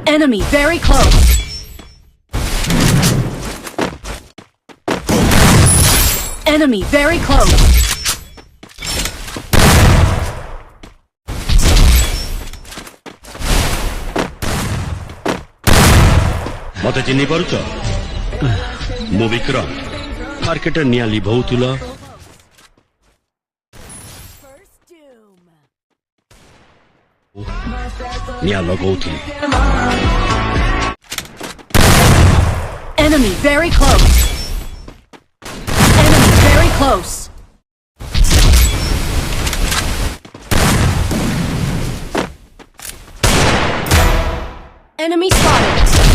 Enemy very close. Enemy very close. मत चिन्ह पारुच मु विक्रम मार्केट निया लिभौल निया लगौली Enemy very close. Enemy very close. Enemy spotted.